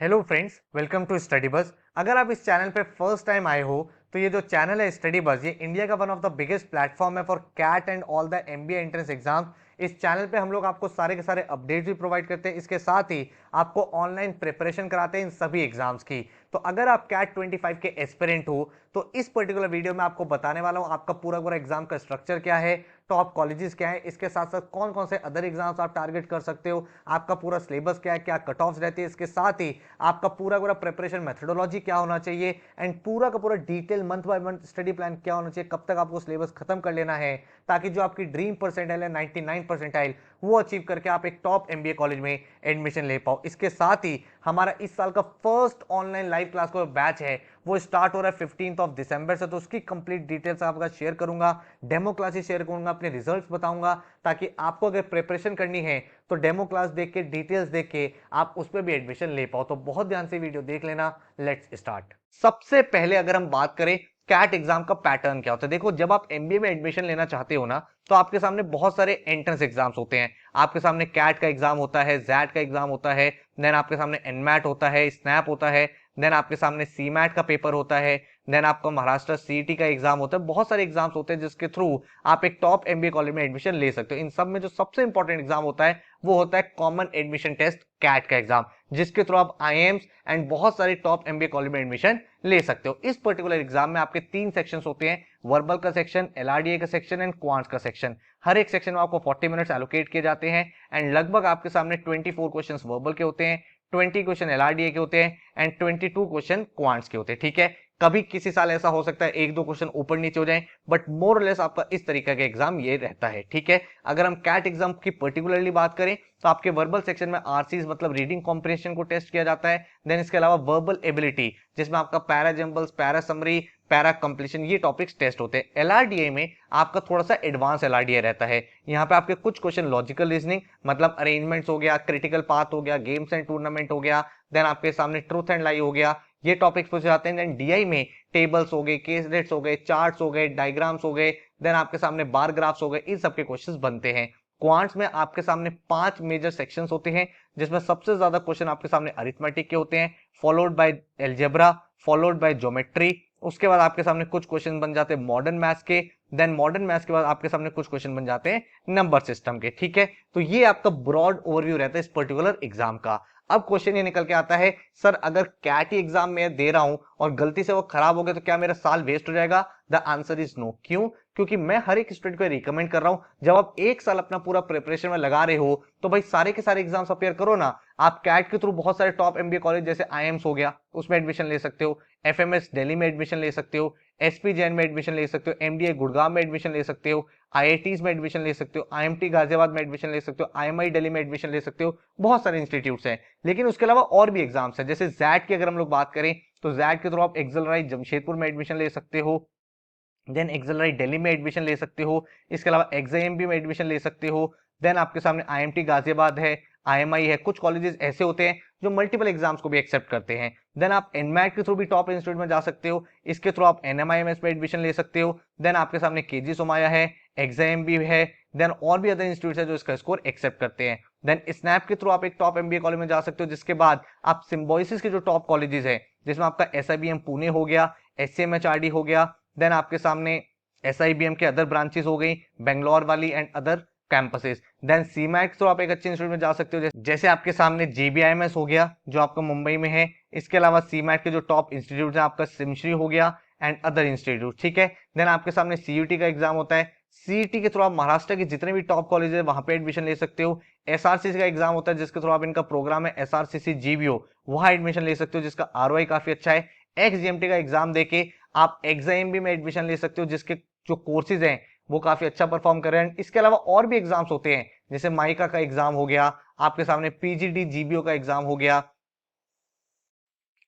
Hello friends, welcome to study bus. अगर आप इस चैनल पे फर्स्ट टाइम आए हो तो ये जो चैनल है स्टडी बस, ये इंडिया का one of the biggest platform है for CAT and all the MBA entrance exam. इस चैनल पे हम लोग आपको सारे के सारे अपडेट्स भी प्रोवाइड करते हैं। इसके साथ ही आपको ऑनलाइन प्रिपरेशन कराते हैं इन सभी एग्जाम्स की। तो अगर आप कैट 25 के एस्पिरेंट हो तो इस पर्टिकुलर वीडियो में आपको बताने वाला हूँ आपका पूरा पूरा एग्जाम का स्ट्रक्चर क्या है, टॉप कॉलेजेस क्या है, इसके साथ साथ कौन कौन से अदर एग्जाम्स आप टारगेट कर सकते हो, आपका पूरा सिलेबस क्या है, क्या कट ऑफ रहती है, इसके साथ ही आपका पूरा पूरा प्रिपरेशन मेथोडोलॉजी क्या होना चाहिए एंड पूरा का पूरा detail month by month study plan क्या होना चाहिए, कब तक आपको सिलेबस खत्म कर लेना है ताकि जो आपकी ड्रीम परसेंटाइल है 99 परसेंटाइल वो अचीव करके आप एक टॉप एमबीए कॉलेज में एडमिशन ले पाओ। इसके साथ ही हमारा इस साल का फर्स्ट ऑनलाइन लाइव क्लास का बैच है वो स्टार्ट हो रहा है 15 दिसंबर से। तो उसकी कंप्लीट डिटेल्स आपका शेयर करूंगा, डेमो क्लासेस शेयर करूंगा, अपने रिजल्ट्स बताऊंगा ताकि आपको अगर प्रिपरेशन करनी है तो डेमो क्लास देख के, डिटेल्स देख के आप उस पर भी एडमिशन ले पाओ। तो बहुत ध्यान से वीडियो देख लेना। Let's start. सबसे पहले अगर हम बात करें कैट एग्जाम का पैटर्न क्या होता है, देखो जब आप एमबीए में एडमिशन लेना चाहते हो ना तो आपके सामने बहुत सारे एंट्रेंस एग्जाम्स होते हैं। आपके सामने कैट का एग्जाम होता है, जैट का एग्जाम होता है, देन आपके सामने एनमैट होता है, स्नैप होता है, देन आपके सामने सीमैट का पेपर होता है, देन आपका महाराष्ट्र सीईटी का एग्जाम होता है। बहुत सारे एग्जाम्स होते हैं जिसके थ्रू आप एक टॉप एमबीए कॉलेज में एडमिशन ले सकते हो। इन सब में जो सबसे इंपॉर्टेंट एग्जाम होता है वो होता है कॉमन एडमिशन टेस्ट कैट का एग्जाम, जिसके थ्रू आप आईएम्स एंड बहुत सारे टॉप एमबीए कॉलेज में एडमिशन ले सकते हो। इस पर्टिकुलर एग्जाम में आपके 3 सेक्शंस होते हैं, वर्बल का सेक्शन, एलआरडीए का सेक्शन एंड क्वांट्स का सेक्शन। हर एक सेक्शन में आपको 40 मिनट्स एलोकेट किए जाते हैं एंड लगभग आपके सामने 24 क्वेश्चंस वर्बल के होते हैं, 20 क्वेश्चन एलआरडीए के होते हैं एंड 22 क्वेश्चन क्वांट्स के होते हैं। ठीक है, कभी किसी साल ऐसा हो सकता है एक दो क्वेश्चन ऊपर नीचे हो जाए, बट मोर और लेस आपका इस तरीके का एग्जाम ये रहता है। ठीक है, अगर हम कैट एग्जाम की पर्टिकुलरली बात करें तो आपके वर्बल सेक्शन में आरसीज मतलब रीडिंग कॉम्प्रिहेंशन को टेस्ट किया जाता है। देन इसके अलावा वर्बल एबिलिटी जिसमें आपका para jumbles, para summary, para completion ये टॉपिक्स टेस्ट होते हैं। एलआरडीए में आपका थोड़ा सा एडवांस एलआरडीए रहता है। यहाँ पे आपके कुछ क्वेश्चन लॉजिकल रीजनिंग मतलब अरेंजमेंट्स हो गया, क्रिटिकल पाथ हो गया, गेम्स एंड टूर्नामेंट हो गया, देन आपके सामने ट्रूथ एंड लाई हो गया, ये टॉपिक्स पूछे जाते हैं। देन डीआई में टेबल्स हो गए, केस डेट्स हो गए, चार्ट्स हो गए, डायग्राम्स हो गए, देन आपके सामने बार ग्राफ्स हो गए, इन सबके क्वेश्चंस बनते हैं। क्वांट्स में आपके सामने 5 मेजर सेक्शंस होते हैं जिसमें सबसे ज्यादा क्वेश्चन आपके सामने अरिथमेटिक के होते हैं, followed by algebra, followed by geometry. उसके बाद आपके सामने कुछ क्वेश्चन बन जाते हैं मॉडर्न मैथ्स के, देन मॉडर्न मैथ्स के बाद आपके सामने कुछ क्वेश्चन बन जाते हैं नंबर सिस्टम के। ठीक है, तो ये आपका ब्रॉड ओवरव्यू रहता है इस पर्टिकुलर एग्जाम का। अब क्वेश्चन ये निकल के आता है, सर अगर कैट एग्जाम में दे रहा हूं और गलती से वो खराब हो गया तो क्या मेरा साल वेस्ट हो जाएगा? The answer is no. क्यों? क्योंकि मैं हर एक स्टूडेंट को रिकमेंड कर रहा हूं जब आप एक साल अपना पूरा प्रिपरेशन में लगा रहे हो तो भाई सारे के सारे एग्जाम्स अपेयर करो ना। आप कैट के थ्रू बहुत सारे टॉप एमबीए कॉलेज जैसे आईएम्स हो गया उसमें एडमिशन ले सकते हो, एफएमएस दिल्ली में एडमिशन ले सकते हो, एसपी जैन में एडमिशन ले सकते हो, एमडीए गुड़गांव में एडमिशन ले सकते हो, आईआईटीज में एडमिशन ले सकते हो, आईएमटी गाजियाबाद में एडमिशन ले सकते हो, आईएमआई दिल्ली में एडमिशन ले सकते हो। बहुत सारे इंस्टीट्यूट्स हैं। लेकिन उसके अलावा और भी एग्जाम्स हैं, जैसे जैट की अगर हम लोग बात करें तो जैट के थ्रू आप एक्सेलराइज जमशेदपुर में एडमिशन ले सकते हो, देन एक्सेलराइज दिल्ली में एडमिशन ले सकते हो, इसके अलावा एक्सआईएमबी में एडमिशन ले सकते हो, देन आपके सामने आईएमटी गाजियाबाद है, आईएमआई है। कुछ कॉलेजेस ऐसे होते हैं जो मल्टीपल एग्जाम्स को भी एक्सेप्ट करते हैं। देन आप एनमैट के थ्रू भी टॉप इंस्टीट्यूट में जा सकते हो, इसके थ्रू आप एनएमआईएमएस में एडमिशन ले सकते हो। देन आपके सामने केजी सोमाया है, एक्सआईएमबी है, देन और भी अदर इंस्टीट्यूट है जो इसका स्कोर एक्सेप्ट करते हैं। देन स्नैप के थ्रू आप एक टॉप एमबीए कॉलेज में जा सकते हो, जिसके बाद आप सिम्बोसिस के जो टॉप कॉलेजेस है जिसमें आपका एसआईबीएम पुणे हो गया, एससीएमएचआरडी हो गया, देन आपके सामने एसआईबीएम के अदर ब्रांचेस हो गई, बेंगलोर वाली and other campuses. Then CMAT तो आप एक अच्छे इंस्टीट्यूट में जा सकते हो, जैसे आपके सामने जेबीआईएमएस हो गया जो आपका मुंबई में है। इसके अलावा सीमैट के जो टॉप इंस्टीट्यूट है आपका सिमश्री हो गया एंड अदर इंस्टीट्यूट। ठीक है, देन आपके सामने सीयूटी का एग्जाम होता है, सीईटी के थ्रू आप महाराष्ट्र के जितने भी टॉप कॉलेज है वहां पे एडमिशन ले सकते हो। एसआरसीसी का एग्जाम होता है जिसके थ्रू आप, इनका प्रोग्राम है एसआरसीसी जीबीओ, वहां एडमिशन ले सकते हो जिसका आरओआई काफी अच्छा है। एक्सजीएमटी का एग्जाम देके आप एक्सआईएमबी में एडमिशन ले सकते हो जिसके जो कोर्सेज हैं वो काफी अच्छा परफॉर्म कर रहे हैं। इसके अलावा और भी एग्जाम्स होते हैं जैसे माइका का एग्जाम हो गया, आपके सामने पीजीडी जीबीओ का एग्जाम हो गया,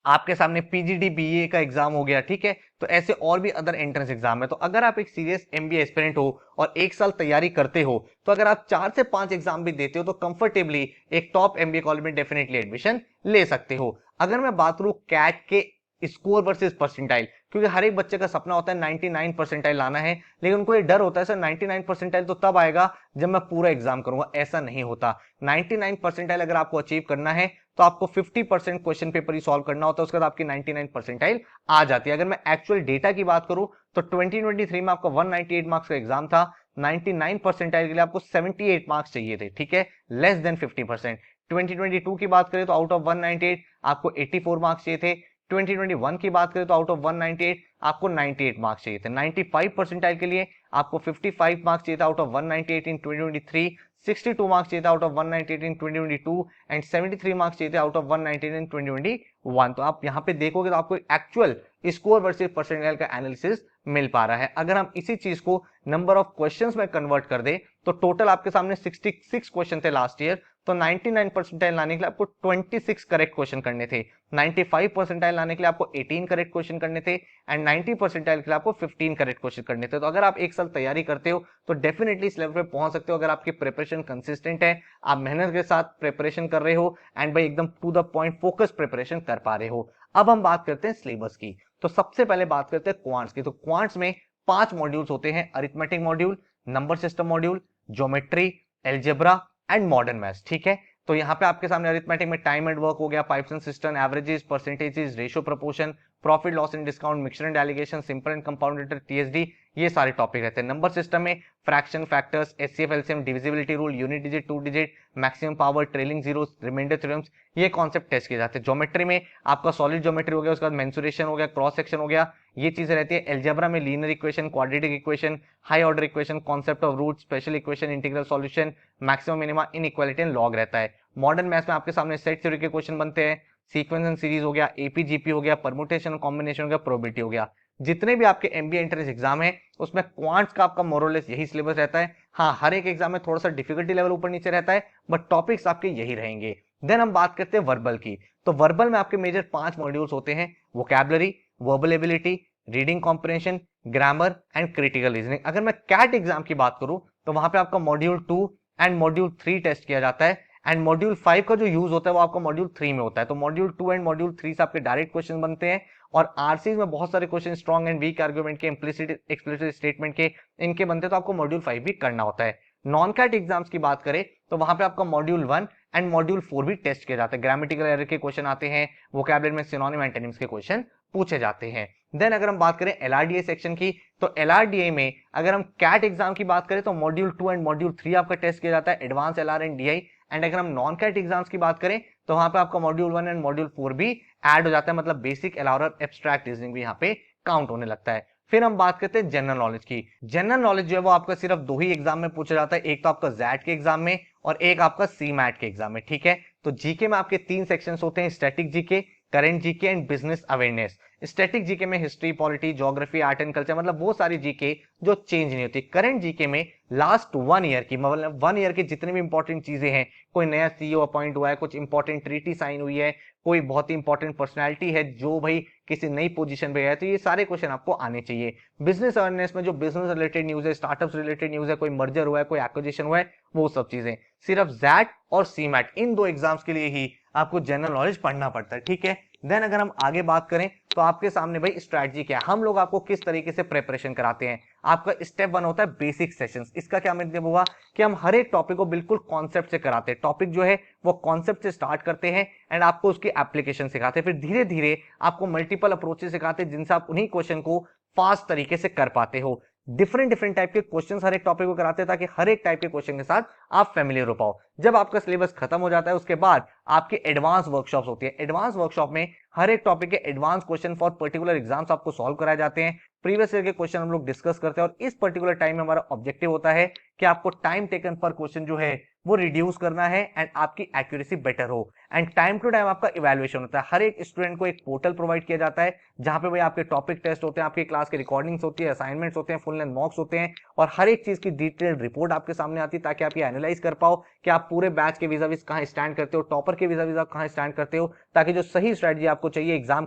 आपके सामने पीजीडी बीए का एग्जाम हो गया। ठीक है, तो ऐसे और भी अदर एंट्रेंस एग्जाम है। तो अगर आप एक सीरियस एमबीए एस्पिरेंट हो और एक साल तैयारी करते हो तो अगर आप 4 से 5 एग्जाम भी देते हो तो कंफर्टेबली एक टॉप एमबीए कॉलेज में डेफिनेटली एडमिशन ले सकते हो। अगर मैं बात करूं कैट के स्कोर वर्सेस परसेंटाइल, क्योंकि हर एक बच्चे का सपना होता है 99 परसेंटाइल लाना है, लेकिन उनको ये डर होता है सर 99 परसेंटाइल तो तब आएगा जब मैं पूरा एग्जाम करूंगा। ऐसा नहीं होता। 99 परसेंटाइल अगर आपको अचीव करना है तो आपको 50% क्वेश्चन पेपर ही सॉल्व करना होता है, उसके बाद आपकी 99 परसेंटाइल आ जाती है। अगर मैं एक्चुअल डेटा की बात करूं तो 2023 में आपका 198 मार्क्स का एग्जाम था। 99 परसेंटाइल के लिए आपको 78 मार्क्स चाहिए थे, ठीक है, लेस देन 50%। 2022 की बात करें तो आउट ऑफ 198 आपको 84 मार्क्स चाहिए थे। 2021 की बात करें तो आउट ऑफ 198 आपको 98 मार्क्स चाहिए थे। 95 परसेंटाइल के लिए आपको 55 मार्क्स चाहिए था आउट ऑफ 198 इन 2023, 62 मार्क्स चाहिए था out of 198 in 2022 and 73 marks चाहिए थे आउट ऑफ 198 इन 2021। तो आप यहाँ पे देखोगे तो आपको एक्चुअल स्कोर वर्सेस परसेंटाइल का एनालिसिस मिल पा रहा है। अगर हम इसी चीज को नंबर ऑफ क्वेश्चंस में कन्वर्ट कर दे तो टोटल आपके सामने 66 क्वेश्चन थे लास्ट ईयर, तो 99 परसेंटाइल लाने के लिए आपको 26 करेक्ट क्वेश्चन करने थे। 95 परसेंटाइल लाने के लिए आपको 18 करेक्ट क्वेश्चन करने थे एंड 90 परसेंटाइल के लिए आपको 15 करेक्ट क्वेश्चन करने थे। तो अगर आप एक साल तैयारी करते हो तो डेफिनेटली इस लेवल पे पहुंच सकते हो, अगर आपकी प्रिपरेशन कंसिस्टेंट है, आप मेहनत के साथ प्रिपरेशन कर रहे हो एंड भाई एकदम to the point focus preparation कर पा रहे हो। अब हम बात करते हैं सिलेबस की। तो सबसे पहले बात करते हैं क्वांट्स की। तो क्वांट्स में 5 मॉड्यूल्स होते हैं, arithmetic module, number system module, geometry, algebra and modern maths, ठीक है। तो यहाँ पे आपके सामने अरिथमेटिक में टाइम एंड वर्क हो गया, pipes and system, averages, percentages, ratio proportion, profit loss and discount, mixture and alligation, simple and compounded, TSD, ये सारे टॉपिक रहते हैं। नंबर सिस्टम में fraction, factors, HCF, LCM, divisibility rule, unit digit, two digit, maximum power, trailing zeros, remainder theorems, ये concept test किए जाते हैं। Geometry में आपका सॉलिड ज्योमेट्री हो गया, उसके बाद मेंसुरेशन हो गया, क्रॉस सेक्शन हो गया, ये चीजें रहती है। एल्जेब्रा में linear equation, quadratic equation, high order equation, concept of root, special equation, integral solution, maximum minima, inequality and log रहता है। मॉडर्न मैथ्स में आपके सामने सेट थ्योरी के क्वेश्चन बनते हैं, सीक्वेंस एंड सीरीज हो गया, एपीजीपी हो गया, परमुटेशन कॉम्बिनेशन हो गया, प्रोबेबिलिटी हो गया। जितने भी आपके एमबीए एंट्रेंस एग्जाम है उसमें क्वांट्स का आपका मोरलेस यही सिलेबस रहता है। हाँ, हर एक एग्जाम में थोड़ा सा डिफिकल्टी लेवल ऊपर नीचे रहता है, बट टॉपिक्स आपके यही रहेंगे। देन हम बात करते हैं वर्बल की। तो वर्बल में आपके मेजर 5 मॉड्यूल्स होते हैं, vocabulary, verbal ability, reading comprehension, grammar and critical reasoning. अगर मैं कैट एग्जाम की बात करूं तो वहां पे आपका मॉड्यूल 2 एंड मॉड्यूल 3 टेस्ट किया जाता है एंड मॉड्यूल 5 का जो यूज होता है वो आपका मॉड्यूल 3 में होता है। तो मॉड्यूल 2 एंड मॉड्यूल 3 से आपके डायरेक्ट क्वेश्चन बनते हैं और आरसीज में बहुत सारे question strong and weak argument के, इम्प्लिसिट एक्सप्लिसिट स्टेटमेंट के, इनके बनते हैं, तो आपको मॉड्यूल 5 भी करना होता है। नॉन कैट एग्जाम्स की बात करें तो वहां पे आपका मॉड्यूल 1 एंड मॉड्यूल 4 भी टेस्ट किए जाते हैं। ग्रामेटिकल एरर के क्वेश्चन आते हैं, वोकैबुलरी में सिनोनिम एंटोनिम्स के क्वेश्चन पूछे जाते हैं। देन अगर हम बात करें एलआरडीए सेक्शन की, तो एलआरडीए में अगर हम कैट एग्जाम की बात करें तो मॉड्यूल 2 एंड मॉड्यूल 3 आपका टेस्ट किया जाता है, advance LR and DI. And अगर हम नॉन कैट एग्जाम्स की बात करें तो वहां पे आपका मॉड्यूल 1 एंड मॉड्यूल 4 भी ऐड हो जाता है, मतलब बेसिक एलआर और एब्स्ट्रैक्ट रीजनिंग भी यहाँ पे काउंट होने लगता है। फिर हम बात करते हैं जनरल नॉलेज की। जनरल नॉलेज जो है वो आपका सिर्फ 2 ही एग्जाम में पूछा जाता है, एक तो आपका जैट के एग्जाम में और एक आपका सी मैट के एग्जाम में, ठीक है। तो जीके में आपके 3 सेक्शंस होते हैं, static GK, current GK and business awareness. Static GK में history, polity, geography, art and culture, मतलब वो सारी जीके जो चेंज नहीं होती। करंट जीके में लास्ट 1 ईयर की, मतलब 1 ईयर की जितनी भी इंपॉर्टेंट चीजें हैं, कोई नया सीईओ अपॉइंट हुआ है, कुछ इंपॉर्टेंट ट्रीटी साइन हुई है, कोई बहुत ही इंपॉर्टेंट पर्सनैलिटी है जो भाई किसी नई पोजीशन पे है, तो ये सारे क्वेश्चन आपको आने चाहिए। बिजनेस अवेयरनेस में जो बिजनेस रिलेटेड न्यूज है, स्टार्टअप्स रिलेटेड न्यूज है, कोई मर्जर हुआ है, कोई एक्विजिशन हुआ है, वो सब चीजें। सिर्फ जैट और सीमैट इन 2 एग्जाम्स के लिए ही आपको जनरल नॉलेज पढ़ना पड़ता है, ठीक है। देन अगर हम आगे बात करें तो आपके सामने भाई स्ट्रैटेजी क्या है, हम लोग आपको किस तरीके से प्रिपरेशन कराते हैं। आपका स्टेप 1 होता है बेसिक सेशंस। इसका क्या मतलब हुआ कि हम हर एक टॉपिक को बिल्कुल कॉन्सेप्ट से कराते हैं। टॉपिक जो है वो कॉन्सेप्ट से स्टार्ट करते हैं एंड आपको उसकी एप्लीकेशन सिखाते हैं, फिर धीरे धीरे आपको मल्टीपल अप्रोचेस सिखाते हैं जिनसे आप उन्हीं क्वेश्चन को फास्ट तरीके से कर पाते हो। डिफरेंट डिफरेंट टाइप के क्वेश्चंस हर एक टॉपिक को कराते हैं ताकि हर एक टाइप के क्वेश्चन के साथ आप फेमिलियर हो पाओ। जब आपका सिलेबस खत्म हो जाता है उसके बाद आपके एडवांस वर्कशॉप्स होती है। एडवांस वर्कशॉप में हर एक टॉपिक के advance question for particular exams आपको सॉल्व कराए जाते हैं। प्रीवियस ईयर के क्वेश्चन हम लोग डिस्कस करते हैं और इस पर्टिकुलर टाइम में हमारा ऑब्जेक्टिव होता है कि आपको टाइम टेकन पर क्वेश्चन जो है वो रिड्यूस करना है एंड आपकी एक्यूरेसी बेटर हो। एंड टाइम टू टाइम आपका इवैल्यूएशन होता है। हर एक स्टूडेंट को एक पोर्टल प्रोवाइड किया जाता है जहां पे भाई आपके टॉपिक टेस्ट होते हैं, आपकी क्लास की रिकॉर्डिंग्स होती है, असाइनमेंट्स होते हैं, फुल लेंथ मॉक्स होते हैं और हर एक चीज की डिटेल्ड रिपोर्ट आपके सामने आती है ताकि आप ये एनालाइज कर पाओ कि आप पूरे बैच के vis-a-vis कहां स्टैंड करते हो, टॉपर के vis-a-vis आप कहां स्टैंड करते हो, ताकि जो सही स्ट्रेटजी आपको चाहिए एग्जाम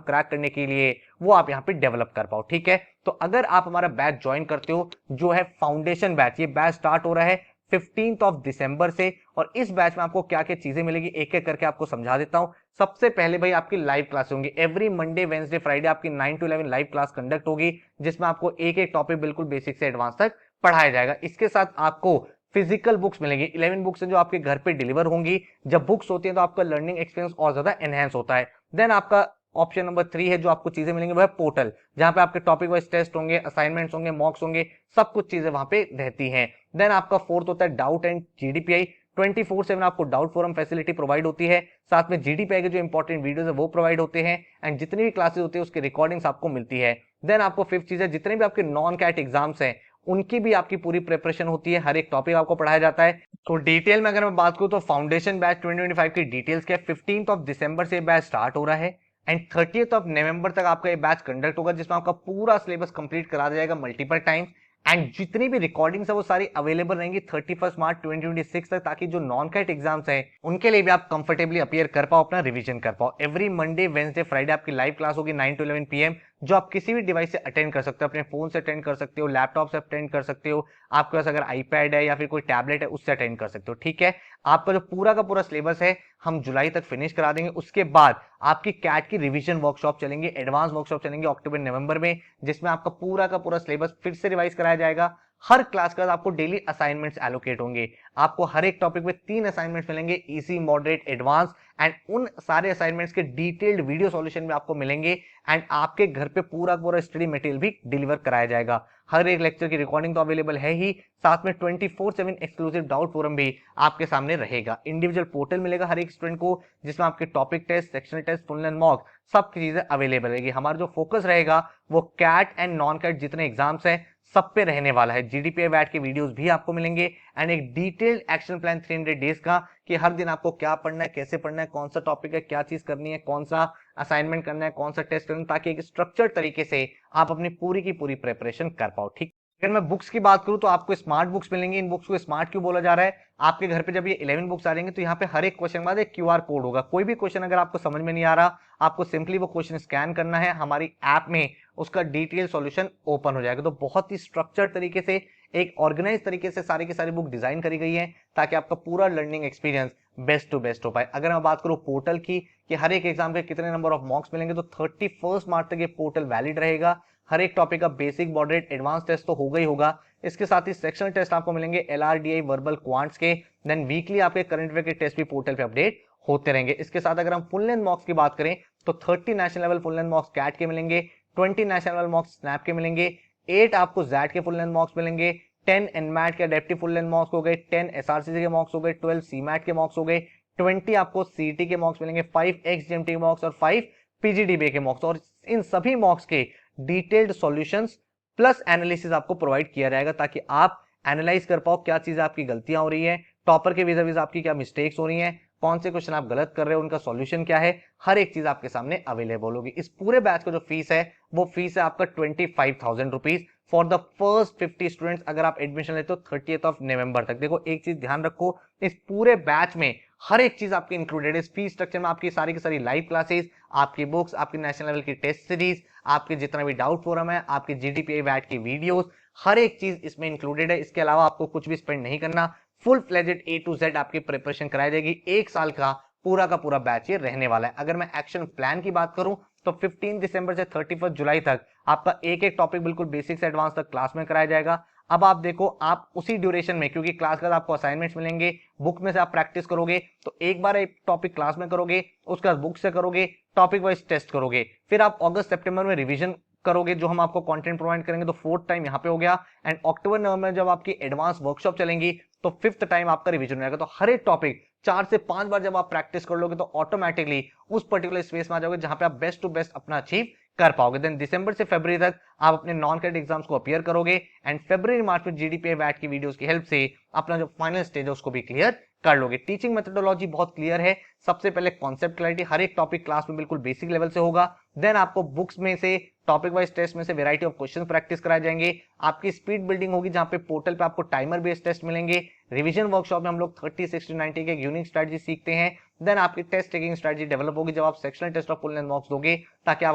क्रैक करने के लिए वो आप यहाँ पे डेवलप कर पाओ, ठीक है। तो अगर आप हमारा बैच ज्वाइन करते हो जो है फाउंडेशन बैच, ये बैच स्टार्ट हो रहा है 15 दिसंबर से। और इस बैच में आपको क्या क्या चीजें मिलेगी एक एक करके आपको समझा देता हूं। सबसे पहले भाई आपकी लाइव क्लास होंगी, एवरी मंडे वेंसडे फ्राइडे आपकी 9 to 11 लाइव क्लास कंडक्ट होगी, जिसमें आपको एक एक टॉपिक बिल्कुल बेसिक से एडवांस तक पढ़ाया जाएगा। इसके साथ आपको फिजिकल बुक्स मिलेंगी, 11 बुक्स जो आपके घर पे डिलीवर होंगी। जब बुक्स होती है तो आपका लर्निंग एक्सपीरियंस और ज्यादा एनहेंस होता है। देन आपका ऑप्शन नंबर 3 है, जो आपको चीजें मिलेंगी वो है पोर्टल, जहां पे आपके टॉपिक वाइज टेस्ट होंगे, असाइनमेंट्स होंगे, मॉक्स होंगे, सब कुछ चीजें वहां पे रहती हैं। देन आपका फोर्थ होता है डाउट एंड जीडीपीआई, 24/7 आपको डाउट फोरम फैसिलिटी प्रोवाइड होती है। साथ में जीडीपीआई के जो इंपॉर्टेंट वीडियोस है वो प्रोवाइड होते हैं, एंड जितनी भी क्लासेस होती है उसकी रिकॉर्डिंग्स आपको मिलती है। देन आपको फिफ्थ चीज है, जितने भी आपके नॉन कैट एग्जाम्स हैं उनकी भी आपकी पूरी प्रिपरेशन होती है, हर एक टॉपिक आपको पढ़ाया जाता है। तो डिटेल में अगर मैं बात करूं तो फाउंडेशन बैच 2025 की डिटेल्स क्या है, 15 दिसंबर से बैच स्टार्ट हो रहा है एंड 30 नवंबर तक आपका ये बैच कंडक्ट होगा, जिसमें आपका पूरा सिलेबस कंप्लीट करा दिया जाएगा मल्टीपल टाइम। एंड जितनी भी रिकॉर्डिंग्स है वो सारी अवेलेबल रहेंगी 31 मार्च 2026 तक, ताकि जो नॉन कैट एग्जाम्स हैं उनके लिए भी आप कंफर्टेबली अपीयर कर पाओ, अपना रिवीजन कर पाओ। एवरी मंडे वेंसडे फ्राइडे आपकी लाइव क्लास होगी 9 to 11 PM, जो आप किसी भी डिवाइस से अटेंड कर सकते हो, अपने फोन से अटेंड कर सकते हो, लैपटॉप से अटेंड कर सकते हो, आपके पास अगर आईपैड है या फिर कोई टैबलेट है उससे अटेंड कर सकते हो। ठीक है, आपका जो पूरा का पूरा सिलेबस है हम जुलाई तक फिनिश करा देंगे। उसके बाद आपकी कैट की रिवीजन वर्कशॉप चलेंगे, एडवांस वर्कशॉप चलेंगे अक्टूबर नवंबर में, जिसमें आपका पूरा का पूरा सिलेबस फिर से रिवाइज कराया जाएगा। हर क्लास का आपको डेली असाइनमेंट्स एलोकेट होंगे, आपको हर एक टॉपिक में 3 असाइनमेंट्स मिलेंगे, इजी, मॉडरेट, एडवांस। एंड उन सारे असाइनमेंट्स के डिटेल्ड वीडियो सॉल्यूशन भी आपको मिलेंगे, एंड आपके घर पे पूरा पूरा स्टडी मटेरियल भी डिलीवर कराया जाएगा। हर एक लेक्चर की रिकॉर्डिंग तो अवेलेबल है ही, साथ में 24/7 एक्सक्लूसिव डाउट फोरम भी आपके सामने रहेगा। इंडिविजुअल पोर्टल मिलेगा हर एक स्टूडेंट को, जिसमें आपके topic test, sectional test, full and mock सब चीजें अवेलेबल रहेगी। हमारा जो फोकस रहेगा वो कैट एंड नॉन कैट जितने एग्जाम्स हैं सब पे रहने वाला है। जीडीपीआई वैट के वीडियोस भी आपको मिलेंगे, एंड एक डिटेल्ड एक्शन प्लान 300 डेज का, कि हर दिन आपको क्या पढ़ना है, कैसे पढ़ना है, कौन सा टॉपिक है, क्या चीज करनी है, कौन सा असाइनमेंट करना है, कौन सा टेस्ट करना है, ताकि एक स्ट्रक्चर्ड तरीके से आप अपनी पूरी की पूरी प्रिपरेशन कर पाओ। ठीक, अगर मैं बुक्स की बात करूं तो आपको स्मार्ट बुक्स मिलेंगी। इन बुक्स को स्मार्ट क्यों बोला जा रहा है, आपके घर पे जब ये 11 बुक्स आ जाएंगे तो यहाँ पे हर एक क्वेश्चन के बाद एक क्यूआर कोड होगा। कोई भी क्वेश्चन अगर आपको समझ में नहीं आ रहा, आपको सिंपली वो क्वेश्चन स्कैन करना है, हमारी ऐप में उसका डिटेल सॉल्यूशन ओपन हो जाएगा। तो बहुत ही स्ट्रक्चर्ड तरीके से, एक ऑर्गेनाइज तरीके से सारी की सारी बुक डिजाइन करी गई है, ताकि आपका पूरा learning experience best to best हो पाए। अगर मैं बात करूं पोर्टल की कि हर एक एग्जाम के कितने नंबर ऑफ मार्क्स मिलेंगे, तो 31 मार्च तक ये पोर्टल वैलिड रहेगा। हर एक टॉपिक का बेसिक, मॉडरेट, एडवांस टेस्ट तो होगा ही होगा, इसके साथ ही सेक्शनल टेस्ट आपको मिलेंगे एलआरडीआई, वर्बल, क्वांट्स के। देन वीकली आपके करंट अफेयर के टेस्ट भी पोर्टल पे अपडेट होते रहेंगे। इसके साथ अगर हम फुल लेंथ मॉक्स की बात करें तो 30 national level full length mocks CAT के मिलेंगे, 20 नेशनल लेवल मॉक्स स्नैप के मिलेंगे, 8 आपको जैट के फुल लेंथ मॉक्स मिलेंगे, 10 एनमैट के अडेप्टिव फुल लेंथ मॉक्स हो गए, 10 एसआरसीसी के मॉक्स हो गए, 12 सीमैट के मॉक्स हो गए, 20 आपको सीटी के मॉक्स मिलेंगे, 5 एक्सजीएमटी मॉक्स और 5 पीजीडीबी के मॉक्स। और इन सभी मॉक्स के डिटेल्ड सॉल्यूशंस प्लस एनालिसिस आपको प्रोवाइड किया जाएगा, ताकि आप एनालाइज कर पाओ क्या चीज आपकी गलतियां हो रही है, टॉपर के vis-a-vis आपकी क्या मिस्टेक्स हो रही हैं, कौन से क्वेश्चन आप गलत कर रहे हो, उनका सॉल्यूशन क्या है, हर एक चीज आपके सामने अवेलेबल होगी। इस पूरे बैच का जो फीस है वो फीस है आपका 25,000 rupees for the first 50 students, अगर आप एडमिशन लेते हो 30 नवंबर तक। देखो एक चीज ध्यान रखो, इस पूरे बैच में हर एक चीज आपकी इंक्लूडेड है। फीस स्ट्रक्चर में आपकी सारी की सारी लाइव क्लासेस, आपकी बुक्स, आपकी नेशनल लेवल की टेस्ट सीरीज, आपके जितना भी डाउट फोरम है, आपके जीडीपीआई वैट की वीडियोस, हर एक चीज इसमें इंक्लूडेड है। इसके अलावा आपको कुछ भी स्पेंड नहीं करना, full fledged A to Z आपकी प्रिपरेशन कराई जाएगी। एक साल का पूरा बैच ये रहने वाला है। अगर मैं एक्शन प्लान की बात करूं तो 15 दिसंबर से 31 जुलाई तक आपका एक एक टॉपिक बिल्कुल बेसिक से एडवांस तक क्लास में कराया जाएगा। अब आप देखो, आप उसी ड्यूरेशन में, क्योंकि क्लास के बाद आपको असाइनमेंट्स मिलेंगे, बुक में से आप प्रैक्टिस करोगे, तो एक बार एक टॉपिक क्लास में करोगे, उसके बाद बुक से करोगे, टॉपिक वाइज टेस्ट करोगे, फिर आप अगस्त सितंबर में रिवीजन करोगे, जो हम आपको कंटेंट प्रोवाइड करेंगे। तो फोर्थ टाइम यहाँ पे हो गया, एंड अक्टूबर नवंबर में जब आपकी एडवांस वर्कशॉप चलेंगी तो फिफ्थ टाइम आपका रिवीजन हो जाएगा। तो हर एक टॉपिक 4 से 5 बार जब आप प्रैक्टिस कर लोगे तो ऑटोमेटिकली उस पर्टिकुलर स्पेस में आ जाओगे जहां पे आप बेस्ट टू बेस्ट अपना अचीव कर पाओगे। देन दिसंबर से फरवरी तक आप अपने नॉन क्रेडिट एग्जाम्स को अपीयर करोगे, एंड फरवरी मार्च में जीडीपीआई वैट की वीडियोस की हेल्प से अपना जो फाइनल स्टेज है उसको भी क्लियर कर लोगे। टीचिंग मेथोडोलॉजी बहुत क्लियर है। सबसे पहले कॉन्सेप्ट क्लैरिटी, हर एक टॉपिक क्लास में बिल्कुल बेसिक लेवल से होगा। देन आपको बुक्स में से, टॉपिक वाइज टेस्ट में से वैरायटी ऑफ क्वेश्चन प्रैक्टिस कराए जाएंगे। आपकी स्पीड बिल्डिंग होगी, जहां पे पोर्टल पे आपको टाइमर बेस्ड टेस्ट मिलेंगे। रिवीजन वर्कशॉप में हम लोग 30, 60, 90 के यूनिक स्ट्रेटजी सीखते हैं। देन आपकी टेस्ट टेकिंग स्ट्रेटजी डेवलप होगी जब आप सेक्शनल टेस्ट और फुल लेंथ मॉक्स दोगे, ताकि आप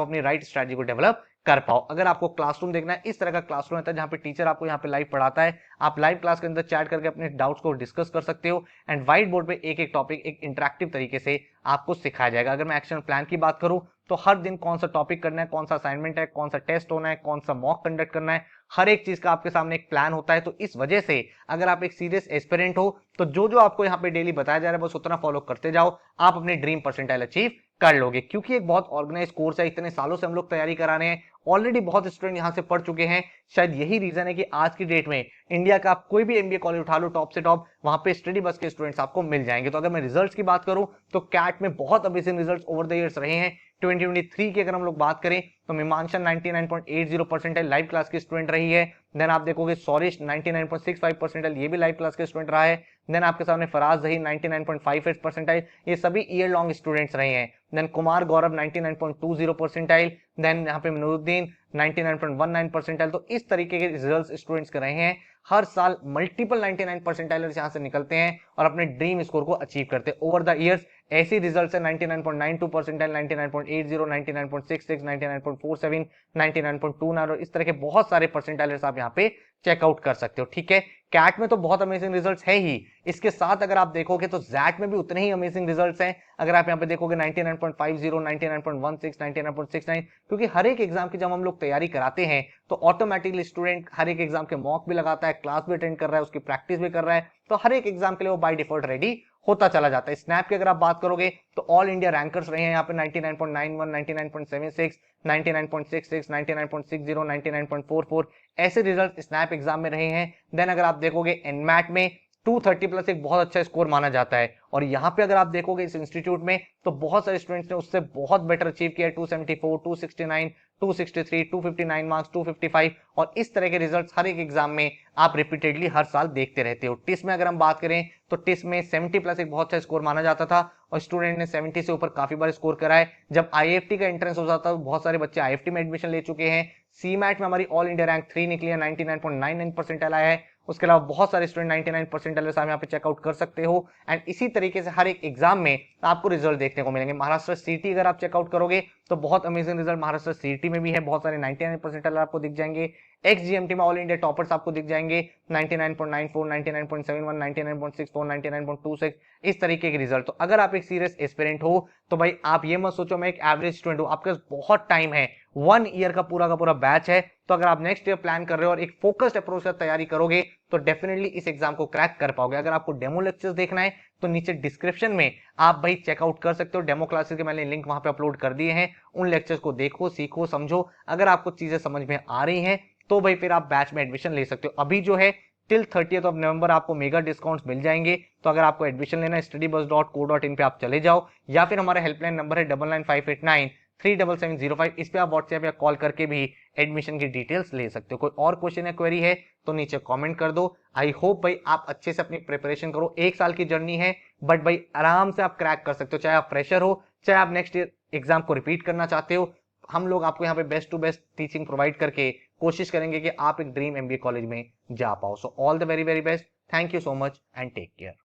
अपनी राइट स्ट्रेटजी को डेवलप कर पाओ। अगर आपको क्लासरूम देखना है, इस तरह का क्लासरूम रहता है जहां पे टीचर आपको यहाँ पे लाइव पढ़ाता है, आप लाइव क्लास के अंदर चैट करके अपने डाउट्स को डिस्कस कर सकते हो एंड व्हाइट बोर्ड पे एक एक टॉपिक एक इंटरेक्टिव तरीके से आपको सिखाया जाएगा। अगर मैं एक्शन प्लान की बात करूं तो हर दिन कौन सा टॉपिक करना है, कौन सा असाइनमेंट है, कौन सा टेस्ट होना है, कौन सा मॉक कंडक्ट करना है, हर एक चीज का आपके सामने एक प्लान होता है। तो इस वजह से अगर आप एक सीरियस एस्पिरेंट हो तो जो जो आपको यहाँ पे डेली बताया जा रहा है बस उतना फॉलो करते जाओ, आप अपने ड्रीम परसेंटाइल अचीव कर लोगे। क्योंकि एक बहुत ऑर्गेनाइज कोर्स है, इतने सालों से हम लोग तैयारी करा रहे हैं, ऑलरेडी बहुत स्टूडेंट यहाँ से पढ़ चुके हैं। शायद यही रीजन है कि आज की डेट में इंडिया का आप कोई भी एमबीए कॉलेज उठा लो टॉप से टॉप, वहां पे स्टडी बस के स्टूडेंट्स आपको मिल जाएंगे। तो अगर मैं रिजल्ट्स की बात करूं तो कैट में बहुत amazing results over the years रहे हैं। 2023 की अगर हम लोग बात करें तो मीमांसा 99.80 परसेंटाइल लाइव क्लास की स्टूडेंट रही है। देन आप देखोगे सौरिश 99.65 परसेंटाइल, ये भी लाइव क्लास के स्टूडेंट रहा है। देन आपके सामने फराज जहीर 99.58 परसेंटाइल, ये सभी ईयर लॉन्ग स्टूडेंट्स रहे हैं। Then Kumar Gaurav 99.20 percentile, then यहाँ पे नूरुद्दीन 99.19 परसेंटाइल। तो इस तरीके के रिजल्ट्स स्टूडेंट्स कर रहे हैं। हर साल मल्टीपल 99 परसेंटाइलर्स यहाँ से निकलते हैं और अपने ड्रीम स्कोर को अचीव करते हैं ओवर द इयर्स। ऐसी रिजल्ट्स है 99.92 परसेंटाइल, 99.80, 99.66, 99.47, 99.29 और इस तरह के बहुत सारे परसेंटाइलर्स आप यहाँ पे चेकआउट कर सकते हो। ठीक है, कैट में तो बहुत अमेजिंग रिजल्ट्स है ही, इसके साथ अगर आप देखोगे तो जैट में भी उतने ही अमेजिंग रिजल्ट्स हैं। अगर आप यहाँ पे देखोगे 99.50, 99.16, 99.69, क्योंकि हर एक एग्जाम की जब हम लोग तैयारी कराते हैं तो ऑटोमेटिकली स्टूडेंट हर एक एग्जाम के मॉक भी लगाता है, क्लास भी अटेंड कर रहा है, उसकी प्रैक्टिस भी कर रहा है, तो हर एक एग्जाम के लिए वो बाय डिफॉल्ट रेडी होता चला जाता है। स्नैप की अगर आप बात करोगे तो ऑल इंडिया रैंकर्स रहे हैं यहाँ पे 99.91, 99.76, 99.66, 99.60, 99.44, ऐसे रिजल्ट स्नैप एग्जाम में रहे हैं। देन अगर आप देखोगे एनमैट में 230 प्लस एक बहुत अच्छा स्कोर माना जाता है और यहाँ पे अगर आप देखोगे इस इंस्टीट्यूट में तो बहुत सारे स्टूडेंट्स ने उससे बहुत बेटर अचीव किया है, 274, 269, 263, 259 मार्क्स, 255 और इस तरह के रिजल्ट्स हर एक एग्जाम में आप रिपीटेडली हर साल देखते रहते हो। टिस में अगर हम बात करें तो टिस में 70 प्लस एक बहुत अच्छा स्कोर माना जाता था और स्टूडेंट ने 70 से ऊपर काफी बार स्कोर करा है। जब आईएफटी का एंट्रेंस हो जाता है तो बहुत सारे बच्चे आईएफटी में एडमिशन ले चुके हैं। सीमैट में हमारी ऑल इंडिया रैंक 3 निकली है, 99.99 परसेंटाइल आया है। उसके अलावा बहुत सारे स्टूडेंट 99 परसेंटाइल आप यहाँ पे चेकआउट कर सकते हो एंड इसी तरीके से हर एक एग्जाम में आपको रिजल्ट देखने को मिलेंगे। महाराष्ट्र सीटी अगर आप चेकआउट करोगे तो बहुत अमेजिंग रिजल्ट महाराष्ट्र सीटी में भी है, बहुत सारे 99 परसेंटाइल आपको दिख जाएंगे। एक्सजीएमटी में ऑल इंडिया टॉपर्स आपको दिख जाएंगे 99.94, 99.71, 99.64, 99.26, इस तरीके के रिजल्ट। तो अगर आप एक सीरियस एस्पिरेंट हो तो भाई आप ये मत सोचो मैं एक एवरेज स्टूडेंट हूं, आपके पास बहुत टाइम है, 1 ईयर का पूरा बैच है। तो अगर आप नेक्स्ट ईयर प्लान कर रहे हो और एक फोकस्ड अप्रोच से तैयारी करोगे तो डेफिनेटली इस एग्जाम को क्रैक कर पाओगे। अगर आपको डेमो लेक्चर्स देखना है तो नीचे डिस्क्रिप्शन में आप भाई चेकआउट कर सकते हो, डेमो क्लासेस के मैंने लिंक वहां पे अपलोड कर दिए हैं। उन लेक्चर्स को देखो, सीखो, समझो। अगर आपको चीजें समझ में आ रही हैं तो भाई फिर आप बैच में एडमिशन ले सकते हो। अभी जो है टिल 30th ऑफ नवंबर आपको मेगा डिस्काउंट्स मिल जाएंगे। तो अगर आपको एडमिशन लेना है studybus.co.in पे आप चले जाओ या फिर हमारा हेल्पलाइन नंबर है 9958937705, इस पे आप व्हाट्सएप या कॉल करके भी एडमिशन की डिटेल्स ले सकते हो। कोई और क्वेश्चन या क्वेरी है तो नीचे कमेंट कर दो। आई होप भाई आप अच्छे से अपनी प्रिपरेशन करो, 1 साल की जर्नी है बट भाई आराम से आप क्रैक कर सकते हो। चाहे आप फ्रेशर हो, चाहे आप नेक्स्ट ईयर एग्जाम को रिपीट करना चाहते हो, हम लोग आपको यहाँ पे best to best teaching provide करके कोशिश करेंगे कि आप एक ड्रीम एमबीए कॉलेज में जा पाओ। So all the very very best, thank you so much and take care.